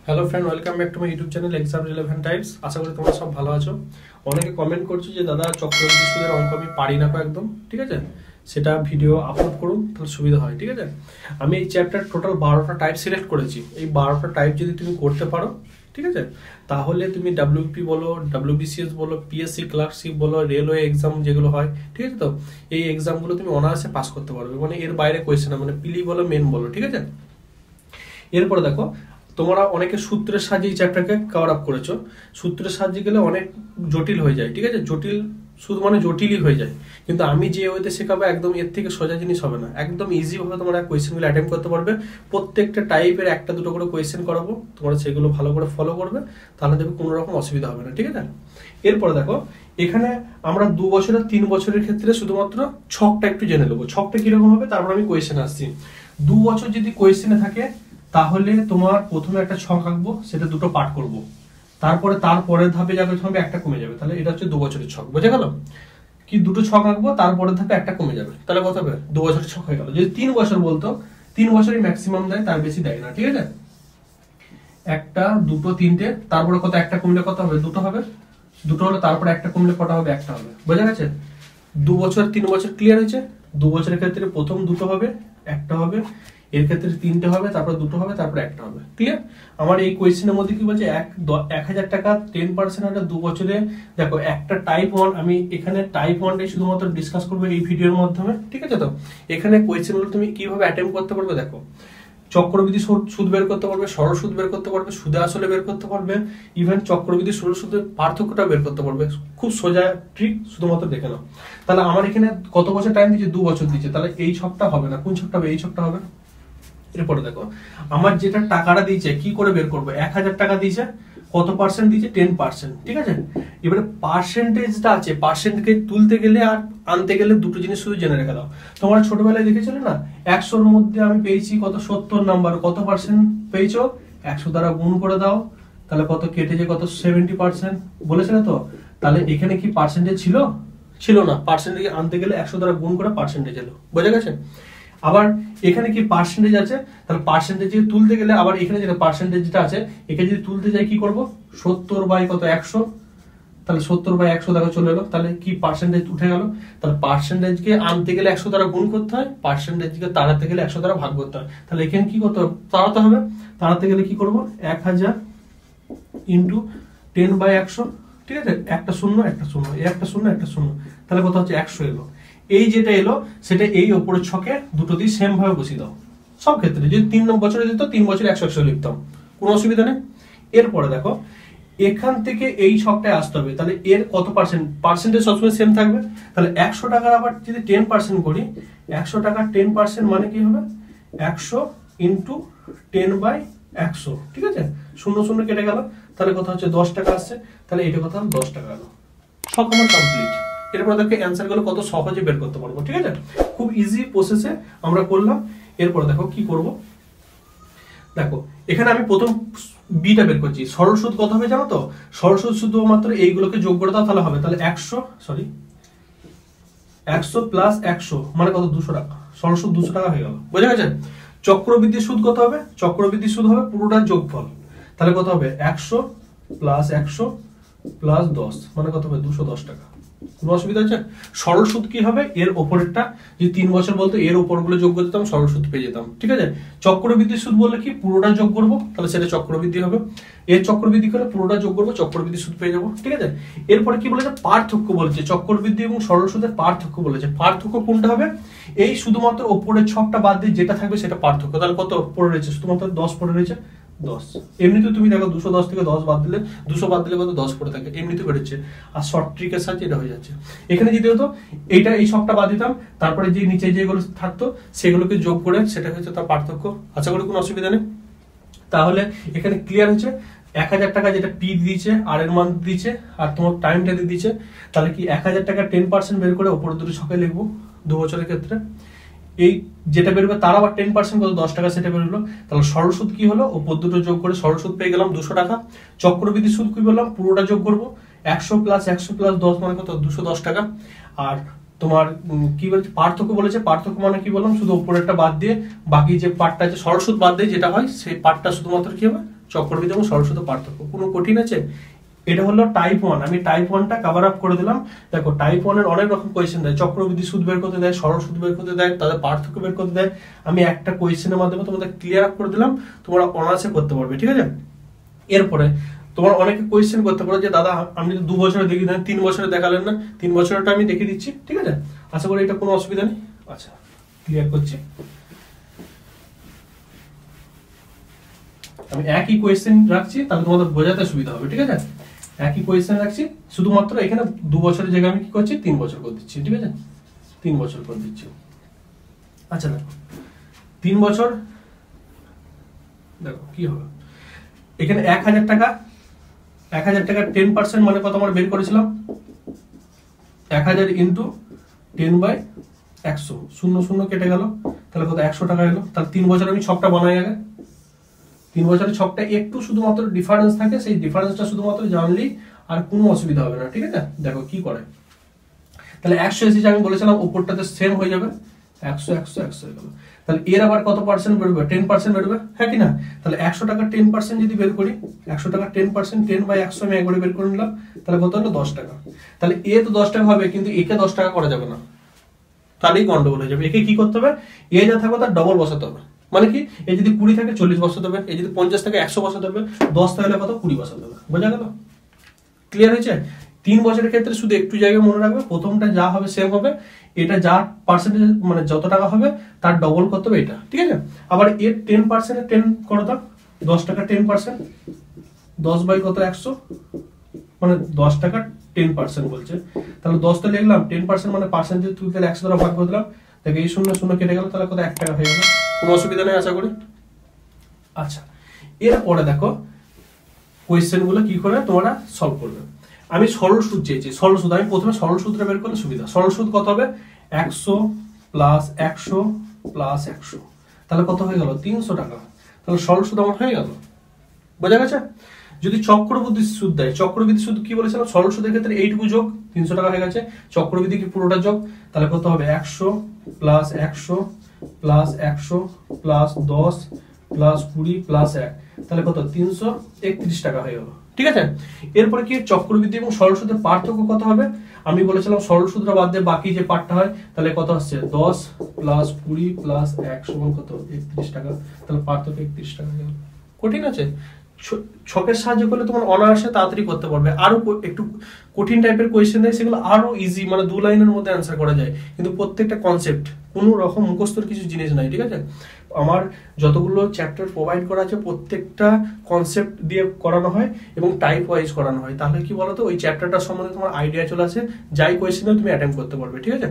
Hello friend, welcome back to my YouTube channel exam relevant types. আশা করি তোমরা সব ভালো আছো। অনেকে কমেন্ট করছো যে দাদা চক্রবৃদ্ধি সুদের অঙ্ক আমি পারি না একদম, ঠিক আছে, সেটা ভিডিও আপলোড করুন তাহলে সুবিধা হয়, ঠিক আছে। আমি এই চ্যাপ্টার টোটাল 12টা টাইপ সিলেক্ট করেছি। এই 12টা টাইপ যদি তুমি করতে পারো, ঠিক আছে, তাহলে তুমি ডাব্লিউপি বলো, ডাব্লিউবিসিএস বলো, পিএসসি ক্লার্কশিপ বলো, রেলওয়ে এক্সাম যেগুলো হয়, ঠিক আছে, তো এই এক্সামগুলো তুমি অনায়াসে পাস করতে পারবে, মানে এর বাইরে কোয়েশ্চেন না, মানে পিলি বলো মেন বলো, ঠিক আছে। এরপরে দেখো, তোমরা অনেকে সূত্রের সাহায্যে এই চ্যাপ্টারকে কভার আপ করেছো। সূত্রের সাহায্যে গেলে অনেক জটিল হয়ে যায়, ঠিক আছে, জটিল শুধু মানে জটিলই হয়ে যায়। কিন্তু আমি যে ওয়েতে শেখাবো একদম এর থেকে সোজা জিনিস হবে না, একদম ইজি ভাবে তোমরা কোয়েশ্চেনগুলো অ্যাটেম্প করতে পারবে। প্রত্যেকটা টাইপের একটা দুটো করে কোয়েশ্চেন করাবো, তোমরা সেগুলো ভালো করে ফলো করবে, তাহলে দেখবে কোনো রকম অসুবিধা হবে না, ঠিক আছে। এরপরে দেখো, এখানে আমরা 2 বছরের 3 বছরের ক্ষেত্রে শুধুমাত্র ছকটা একটু জেনে নেবো। ছকটা কিরকম হবে তারপর আমি কোয়েশ্চেন আসছি। 2 বছর যদি কোয়েশ্চেনে থাকে তাহলে তোমার প্রথমে একটা ছক আঁকবো, সেটা দুটো পার্ট করব, তারপরে তারপরের ধাপে যাবে হবে একটা কমে যাবে, তাহলে এটা হচ্ছে 2 বছরের ছক, বোঝা গেল? কি দুটো ছক আঁকবো, তারপরের ধাপে একটা কমে যাবে, তাহলে কত হবে? 2 বছরের ছক হয়ে গেল। যদি 3 বছর বলতো, 3 বছরই ম্যাক্সিমাম দেয়, তার বেশি দেয় না, ঠিক আছে। একটা, দুটো, তিনটে, তারপরে কত? একটা কমলে কত হবে? দুটো হবে। দুটো হলো, তারপরে একটা কমলে কটা হবে? একটা হবে, বোঝা গেছে? 2 বছর 3 বছর ক্লিয়ার হয়েছে। 2 বছরের ক্ষেত্রে প্রথম দুটো হবে, একটা হবে, এর ক্ষেত্রে তিনটে হবে, তারপর দুটো হবে, তারপর একটা হবে, ক্লিয়ার? আমার এই কোয়েশ্চেনের মধ্যে কি বলছে, 1000 টাকা 10% হলে 2 বছরে। দেখো, একটা টাইপ 1, আমি এখানে টাইপ 1টাই শুধুমাত্র ডিসকাস করবো এই ভিডিওর মাধ্যমে, ঠিক আছে। তো এখানে কোয়েশ্চেনগুলো তুমি কিভাবে অ্যাটেম্প করতে পারবে দেখো। চক্রবৃদ্ধি সুদ বের করতে পারবে, সরল সুদ বের করতে পারবে, সুদে আসলে বের করতে পারবে, ইভেন চক্রবৃদ্ধি সরল সুদের পার্থক্যটা বের করতে পারবে। খুব সোজা ট্রিক, শুধুমাত্র দেখে নাও। তাহলে আমার এখানে কত বছর টাইম দিচ্ছে? 2 বছর দিচ্ছে, তাহলে এই ছকটা হবে না। কোন ছকটা হবে? এই ছকটা হবে। এরপরে দেখো, আমার যেটা টাকাটা দিয়েছে কি করে বের করবো? 1000 টাকা দিয়েছে, কত পার্সেন্ট দিয়েছে? 10%, ঠিক আছে। এবারে পার্সেন্টেজটা আছে, পার্সেন্টকে তুলতে গেলে আর আনতে গেলে দুটো জিনিস শুধু জেনে রেখে দাও। তোমরা ছোটবেলায় দেখেছিলে না, 100-র মধ্যে আমি পেয়েছি কত? 70 নাম্বার। কত পার্সেন্ট পেয়েছো? 100 দ্বারা গুণ করে দাও, তাহলে কত কেটেছে? কত? 70% বলেছিলে তো। তাহলে এখানে কি পার্সেন্টেজ ছিল? ছিল না। পার্সেন্টেজ আনতে গেলে 100 দ্বারা গুণ করে পার্সেন্টেজ এলো, বোঝা গেছে? আবার এখানে কি পার্সেন্টেজ আছে, তাহলে পার্সেন্টেজ তুলতে গেলে আবার এখানে যেটা পার্সেন্টেজটা আছে, এখানে যদি তুলতে যাই কি করব? 70 বাই কত? 100, তাহলে 70 বাই 100 দেখো চলে এলো। তাহলে কি পার্সেন্টেজ উঠে গেল। তাহলে পার্সেন্টেজকে আনতে গেলে 100 দ্বারা গুণ করতে হয়, পার্সেন্টেজকে তাড়াতে গেলে 100 দ্বারা ভাগ করতে হয়। তাহলে এখানে কি করতে হবে? তাড়াতে হবে। তাড়াতে গেলে কি করব? 1000 ইন্টু 10 বাই 100, ঠিক আছে। একটা শূন্য একটা শূন্য, একটা শূন্য একটা শূন্য, তাহলে কত হচ্ছে? 100 এলো। এই যেটা এলো সেটা এই ওপরের ছকে দুটো দিয়ে সেম ভাবে বসিয়ে দাও। সব ক্ষেত্রে যদি 3 বছরে দিত, 3 বছরে 100 লিখতাম, কোনো অসুবিধা নেই। এরপরে দেখো, এখান থেকে এই ছকটায় আসতে হবে, তাহলে এর কত পার্সেন্ট? পার্সেন্টেজ সবসময় সেম থাকবে। তাহলে 100 টাকার আবার যদি 10% করি, 100 টাকার 10% মানে কি হবে? 100 ইন্টু 10 বাই 100, ঠিক আছে। শূন্য শূন্য কেটে গেল, তাহলে কত হচ্ছে? 10 টাকা আসছে। তাহলে এটা কত? 10 টাকা গেল। সব আমার কমপ্লিট। এরপর দেখো অ্যান্সার গুলো কত সহজে বের করতে পারবো, ঠিক আছে। খুব ইজি প্রসেসে আমরা করলাম। এরপর দেখো কি করব। দেখো, এখানে আমি প্রথম বিটা বের করছি। সরল সুদ কত হবে জানো তো? সরল সুদ শুধুমাত্র এইগুলোকে যোগ করে দাও, তাহলে হবে। তাহলে 100 প্লাস 100 মানে কত? 200 টাকা। সরল সুদ 200 টাকা হয়ে গেল, বোঝা গেছে? চক্রবৃদ্ধি সুদ কত হবে? চক্রবৃদ্ধি সুদ হবে পুরোটার যোগফল, তাহলে কত হবে? 100 প্লাস 100 প্লাস 10 মানে কত হবে? 210 টাকা। কোনো অসুবিধা আছে? সরল সুদ কি হবে? এর ওপরেরটা, যদি 3 বছর বলতো এর ওপরগুলো যোগ করে দিতাম, সরল সুদ পেয়ে যেতাম, ঠিক আছে। চক্রবৃদ্ধি সুদ বললে কি? পুরোটা যোগ করবো, তাহলে সেটা চক্রবৃদ্ধি হবে। এর চক্রবৃদ্ধি করে পুরোটা যোগ করবো, চক্রবৃদ্ধি সুদ পেয়ে যাবো, ঠিক আছে। এরপরে কি বলেছে? পার্থক্য বলেছে। চক্রবৃদ্ধি এবং সরল সুদের পার্থক্য বলেছে। পার্থক্য কোনটা হবে? এই শুধুমাত্র ওপরের ছকটা বাদ দিয়ে যেটা থাকবে সেটা পার্থক্য। তাহলে কত পড়ে রয়েছে? শুধুমাত্র 10 পড়ে রয়েছে, 10। এমনিতে তুমি দেখো 210 থেকে 10 বাদ দিলে, 200 বাদ দিলে কত? 10 পড়ে থাকে, এমনিতে বেরোচ্ছে। আর শর্ট ট্রিকের সাহায্যে এটা হয়ে যাচ্ছে। এখানে যদি হতো এইটা, এই ছকটা বাদ দিতাম, তারপরে যে নিচে যেগুলো থাকতো সেগুলোকে যোগ করে সেটা হচ্ছে তার পার্থক্য। আশা করি কোনো অসুবিধা নেই। তাহলে এখানে ক্লিয়ার হচ্ছে। 1000 টাকা যেটা পি দিয়েছে, আর এর মান দিয়েছে, আর তোমার টাইমটা দিয়ে দিয়েছে। তাহলে কি 1000 টাকা 10% বের করে ওপরে দুটো ছকে লিখবো 2 বছরের ক্ষেত্রে। এই যেটা বেরোবে তার আবার 10% কত? 10 টাকা সেটা বেরোলো। তাহলে সরল সুদ কি হলো? ওপর দুটো যোগ করে সরল সুদ পেয়ে গেলাম 200 টাকা। চক্রবৃদ্ধি সুদ কি বললাম? পুরোটা যোগ করবো, 100 প্লাস 100 প্লাস 10 মানে কত? 210 টাকা। আর তোমার কি বলছে? পার্থক্য বলেছে। পার্থক্য মানে কি বললাম? শুধু উপরেরটা বাদ দিয়ে বাকি যে পার্টটা আছে, সরল সুদ বাদ দিয়ে যেটা হয় সেই পার্টটা শুধুমাত্র কি হবে? চক্রবৃদ্ধি এবং সরল সুদের পার্থক্য। কোনো কঠিন আছে? এটা হলো টাইপ 1, আমি টাইপ 1টা কভার আপ করে দিলাম। দেখো টাইপ 1 এর অনেক রকম কোয়েশ্চেন দেয়, চক্রবৃদ্ধি সুদ বের করতে দেয়, সরল সুদ বের করতে দেয়, তাদের পার্থক্য বের করতে দেয়। আমি একটা কোয়েশ্চেনের মাধ্যমে তোমাদের ক্লিয়ার আপ করে দিলাম, তোমরা অনার্সে করতে পারবে, ঠিক আছে। এরপরে তোমার অনেকে কোয়েশ্চেন করতে পারো যে দাদা আমি তো 2 বছরে দেখিয়ে দেন, 3 বছরে দেখালেন না। 3 বছরটা আমি দেখিয়ে দিচ্ছি, ঠিক আছে। আশা করি এটা কোনো অসুবিধা নেই। আচ্ছা, ক্লিয়ার করছি। আমি একই কোয়েশ্চেন রাখছি, তাহলে তোমাদের বোঝাতে সুবিধা হবে, ঠিক আছে। একই কোয়েশ্চেন রাখছি, শুধুমাত্র এখানে 2 বছরের জায়গায় আমি কি করছি 3 বছর করে দিচ্ছি, ঠিক আছে। 3 বছর করে দিচ্ছি। আচ্ছা দেখো 3 বছর, দেখো কি হবে এখানে 1000 টাকা, 1000 টাকা 10% মানে কত আমরা বের করেছিলাম, 1000 ইন্টু 10/100, 0 কেটে গেল, তাহলে কত 100 টাকা এলো। তাহলে 3 বছর আমি ছকটা বানাই আগে। 3 বছরের ছকটা একটু শুধুমাত্র ডিফারেন্স থাকে, সেই ডিফারেন্সটা শুধুমাত্র জানলেই আর কোনো অসুবিধা হবে না, ঠিক আছে। দেখো কি করে, তাহলে 100 এসেছে, আমি বলেছিলাম উপরটাতে সেম হয়ে যাবে, 100 100 100 হয়ে গেল। তাহলে এর আবার কত পার্সেন্ট বেরোবে, 10% বেরোবে, হ্যাঁ কি না। তাহলে 100 টাকা 10% যদি বের করি, 100 টাকা 10%, 10/100 আমি একবারে বের করে নিলাম, তাহলে কত হলো 10 টাকা। তাহলে এ তো 10 টাকা হবে, কিন্তু একে 10 টাকা করা যাবে না, তাহলেই গন্ডগোল হয়ে যাবে। একে কি করতে হবে, এ যা থাকবে তার ডবল বসাতে হবে। মানে কি, এই যদি 20 থাকে 40 বসাতে হবে, এই যদি 50 থাকে 100 বসাতে হবে, 10 তাহলে কত 20 বসাতে হবে। বোঝা গেল? ক্লিয়ার হয়েছে? 3 বছরের ক্ষেত্রে শুধু একটু জায়গায় মনে রাখবে, প্রথমটা যা হবে সেম হবে, এটা যা পার্সেন্টেজ মানে যত টাকা হবে তার ডবল করতে হবে এটা, ঠিক আছে। আবার এর 10% 10 করে দাও, 10 টাকা 10%, 10 বাই কত 100, মানে 10 টাকা 10% বলছে, তাহলে 10 তো লিখলাম, 10% মানে পার্সেন্টেজ তুই তাহলে 100 দ্বারা ভাগ করে দিলাম, দেখো এই 0 কেটে গেল, তাহলে কত 1 টাকা হয়ে গেল। কোনো অসুবিধা নেই আশা করি। আচ্ছা, এরপরে দেখো কোয়েশ্চেন গুলো কি করে তোমরা সলভ করবে। আমি সরল সুদ চেয়েছি, সরল সুদ আমি প্রথমে সরল সূত্রে বের করলে সুবিধা। সরল সুদ কত হবে, 100 প্লাস 100 প্লাস 100, তাহলে কত হয়ে গেল 300 টাকা। তাহলে সরল সুদ আমার হয়ে গেল। বোঝা গেছে? যদি চক্রবৃদ্ধি সুদ দেয়, চক্রবৃদ্ধি সুদ কি বলেছিলাম, সরল সুদের ক্ষেত্রে এইটুকু যোগ 300 টাকা হয়ে গেছে, চক্রবৃদ্ধি কি পুরোটা যোগ, তাহলে কত হবে 100 plus 100 plus 100 plus 10 plus 20 plus 1, তাহলে কত 331 টাকা হয়ে গেল, ঠিক আছে। এরপরে কি চক্রবৃদ্ধি এবং সরল সুদের পার্থক্য কত হবে, আমি বলেছিলাম সরল সুদটা বাদ দিয়ে বাকি যে পার্টটা হয়, তাহলে কত আসছে 10 প্লাস 20 প্লাস 1 সমান কত 31 টাকা, তাহলে পার্থক্য 31 টাকা হয়ে গেল। কঠিন আছে? ছকের সাহায্য করলে তোমার অনায়াসে তাড়াতাড়ি করতে পারবে। আরো একটু কঠিন টাইপের কোয়েশ্চেন দেয়, সেগুলো আরো ইজি, মানে 2 লাইনের মধ্যে অ্যান্সার করা যায়, কিন্তু প্রত্যেকটা কনসেপ্ট, কোনো রকম মুখস্থর কিছু জিনিস নাই, ঠিক আছে। আমার যতগুলো চ্যাপ্টার প্রোভাইড করা আছে প্রত্যেকটা কনসেপ্ট দিয়ে করানো হয় এবং টাইপ ওয়াইজ করানো হয়, তাহলে কি বলতো ওই চ্যাপ্টারটার সম্বন্ধে তোমার আইডিয়া চলে আসে, যাই কোয়েশ্চেনে তুমি অ্যাটেম্প করতে পারবে, ঠিক আছে।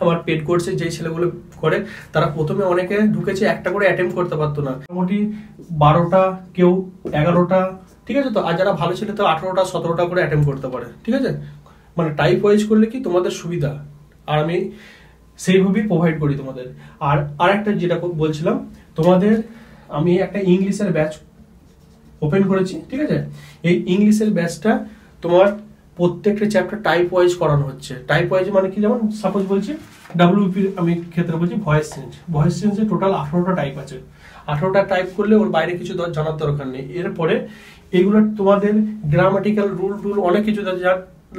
আমার পেড কোর্সে যেই ছেলেগুলো করে, তারা প্রথমে অনেকে ঢুকেছে একটা করে অ্যাটেম্প করতে পারতো না, মোটামুটি 12টা, কেউ 11টা, ঠিক আছে। তো আর যারা ভালো ছিল তো 18টা 17টা করে অ্যাটেম্প করতে পারে, ঠিক আছে। মানে টাইপ ওয়াইজ করলে কি তোমাদের সুবিধা, আর আমি সেইভাবেই প্রোভাইড করি তোমাদের। আর আরেকটা যেটা বলছিলাম তোমাদের, আমি একটা ইংলিশের ব্যাচ ওপেন করেছি, ঠিক আছে। এই ইংলিশের ব্যাচটা তোমার প্রত্যেকটা চ্যাপ্টার টাইপ ওয়াইজ করানো হচ্ছে। টাইপ ওয়াইজ মানে কি, যেমন সাপোজ বলছি ডাব্লিউপি আমি ক্ষেত্রে বলছি ভয়েস চেঞ্জ, ভয়েস চেঞ্জে টোটাল 18টা টাইপ আছে, 18টা টাইপ করলে ওর বাইরে কিছু জানার দরকার নেই। এরপরে এগুলো তোমাদের গ্রামাটিক্যাল রুল অনেক কিছু যা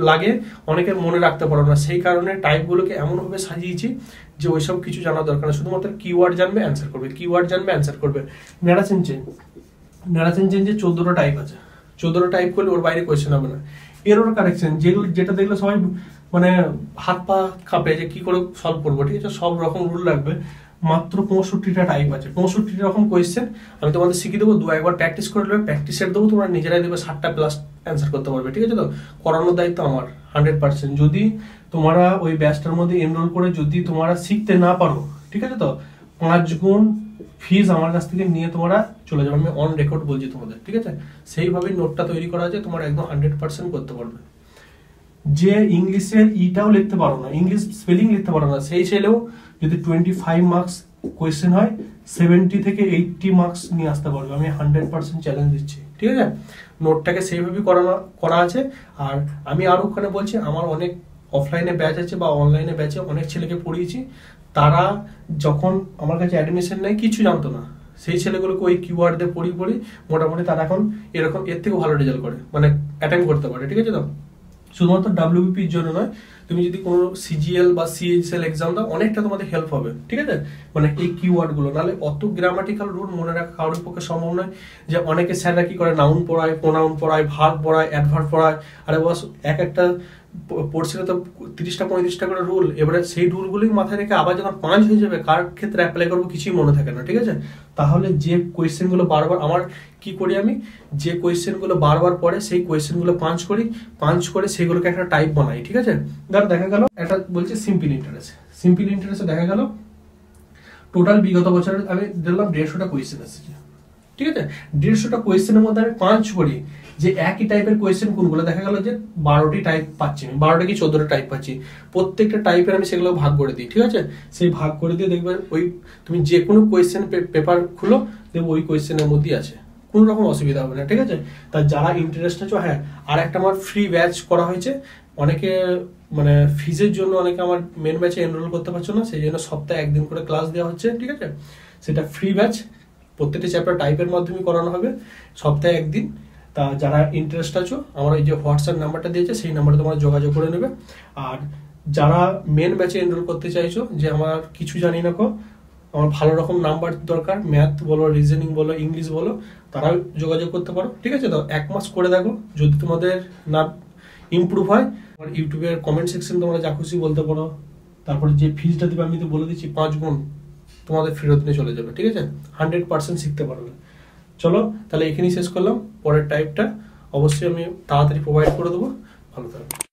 লাগে, অনেকের মনে রাখতে পারো না, সেই কারণে টাইপগুলোকে এমনভাবে সাজিয়েছি যে ওইসব কিছু জানার দরকার নেই, শুধুমাত্র কিওয়ার্ড জানবে অ্যান্সার করবে, কিওয়ার্ড জানবে অ্যান্সার করবে। ন্যারেশন চেঞ্জে 14টা টাইপ আছে, 14টা টাইপ করলে ওর বাইরে কোয়েশ্চেন হবে না। এরর কারেকশন, যেটা দেখলে সবাই মানে হাত পা কাঁপে যে কি করে সলভ করবো, ঠিক আছে। সব রকম রুল লাগবে, মাত্র 65টা টাইপ আছে, 65 রকম কোয়েশ্চেন আমি তোমাদের শিখিয়ে দেবো। একবার প্র্যাকটিস করে নেবে, প্র্যাকটিস সেট দেবো, তোমরা নিজেরাই দেবে 60টা প্লাস অ্যান্সার করতে পারবে, ঠিক আছে। তো করানোর দায়িত্ব আমার 100%। যদি তোমরা ওই ব্যাচটার মধ্যে এনরোল করে যদি তোমরা শিখতে না পারো, ঠিক আছে, তো 5 গুণ ফিজ আমার কাছ থেকে নিয়ে তোমরা চলে যাবে, আমি অন রেকর্ড বলছি তোমাদের, ঠিক আছে। সেইভাবেই নোটটা তৈরি করা আছে, তোমরা একদম 100% করতে পারবে। যে ইংলিশের ইটাও লিখতে পারো না, ইংলিশ স্পেলিং লিখতে পারো না, সেই ছেলেও যদি 25 মার্কস কোয়েশ্চেন হয় 70 থেকে 80 মার্কস নিয়ে আসতে পারবে, আমি 100% চ্যালেঞ্জ দিচ্ছি, ঠিক আছে। নোটটাকে সেইভাবেই করা আছে। আর আমি আরো ওখানে বলছি, আমার অনেক অফলাইনে ব্যাচ আছে বা অনলাইনে ব্যাচে অনেক ছেলেকে পড়িয়েছি, তারা যখন আমার কাছে অ্যাডমিশন নেয় কিছু জানতো না, সেই ছেলেগুলোকে ওই কিওয়ার্ড দিয়ে পড়ি মোটামুটি তারা এখন এরকম এর থেকে ভালো রেজাল্ট করে, মানে অ্যাটেম্প করতে পারে, ঠিক আছে। তো শুধুমাত্র ডাব্লিউবিপির জন্য নয়, তুমি যদি কোনো সিজিএল বা সিএইচএল এক্সাম দাও অনেকটা তোমাদের হেল্প হবে, ঠিক আছে। মানে এই কিওয়ার্ডগুলো, নাহলে অত গ্রামাটিক্যাল রুল মনে রাখা কারোর পক্ষে সম্ভব নয়। যে অনেকে স্যাররা কি করে, নাউন পড়ায়, প্রোনাউন পড়ায়, ভার্ব পড়ায়, অ্যাডভার্ব পড়ায়, আরে বস একটা পড়ছিল তো 30টা 35টা করে রুল, এবারে সেই রুলগুলোই মাথায় রেখে আবার যখন 5 হয়ে যাবে কার ক্ষেত্রে অ্যাপ্লাই করবো কিছুই মনে থাকে না, ঠিক আছে। তাহলে যে কোয়েশ্চেনগুলো বারবার আমার কি করি, আমি যে কোয়েশ্চেনগুলো বারবার পড়ে সেই কোয়েশ্চেনগুলো পাঞ্চ করে সেগুলোকে একটা টাইপ বানাই, ঠিক আছে। ধরো দেখা গেল একটা বলছে সিম্পল ইন্টারেস্টে দেখা গেল টোটাল বিগত বছরের আমি দেখলাম 150টা কোয়েশ্চেন এসেছে, ঠিক আছে। 150টা কোয়েশ্চেনের মধ্যে আমি পাঞ্চ করি যে একই টাইপের কোয়েশ্চেন কোনগুলো, দেখা গেল যে 12টি টাইপ পাচ্ছি, 12টা কি 14টা টাইপ পাচ্ছি, প্রত্যেকটা টাইপের আমি সেগুলো ভাগ করে দিই, ঠিক আছে। সেই ভাগ করে দিয়ে দেখবে ওই তুমি যে কোনো কোয়েশ্চেন পেপার খুলো দেখবে ওই কোয়েশ্চেনের মধ্যেই আছে, কোনো রকম অসুবিধা হবে না, ঠিক আছে। তা যারা ইন্টারেস্ট আছে, হ্যাঁ আর একটা আমার ফ্রি ব্যাচ করা হয়েছে, অনেকে মানে ফিজের জন্য অনেকে আমার মেন ব্যাচে এনরোল করতে পারছো না, সেই জন্য সপ্তাহে একদিন করে ক্লাস দেওয়া হচ্ছে, ঠিক আছে। সেটা ফ্রি ব্যাচ, প্রত্যেকটি চ্যাপ্টার টাইপের মাধ্যমে করানো হবে সপ্তাহে একদিন। তা যারা ইন্টারেস্ট আছো আমার এই যে হোয়াটসঅ্যাপ নাম্বারটা দিয়েছে সেই নাম্বারে তোমরা যোগাযোগ করে নেবে। আর যারা মেন ব্যাচে এনরোল করতে চাইছো যে আমার কিছু জানি না আমার ভালো রকম নাম্বার দরকার, ম্যাথ বলো, রিজনিং বলো, ইংলিশ বলো, তারাও যোগাযোগ করতে পারো, ঠিক আছে। তো 1 মাস করে দেখো, যদি তোমাদের না ইমপ্রুভ হয় আমার ইউটিউবের কমেন্ট সেকশন তোমরা যা খুশি বলতে পারো। তারপরে যে ফিজটা দেবে আমি তো বলে দিচ্ছি 5 গুণ তোমাদের ফেরত নিয়ে চলে যাবে, ঠিক আছে। 100% শিখতে পারবে। চলো তাহলে এখানেই শেষ করলাম, পরের টাইপটা অবশ্যই আমি তাড়াতাড়ি প্রোভাইড করে দেবো। ভালো থাকবে।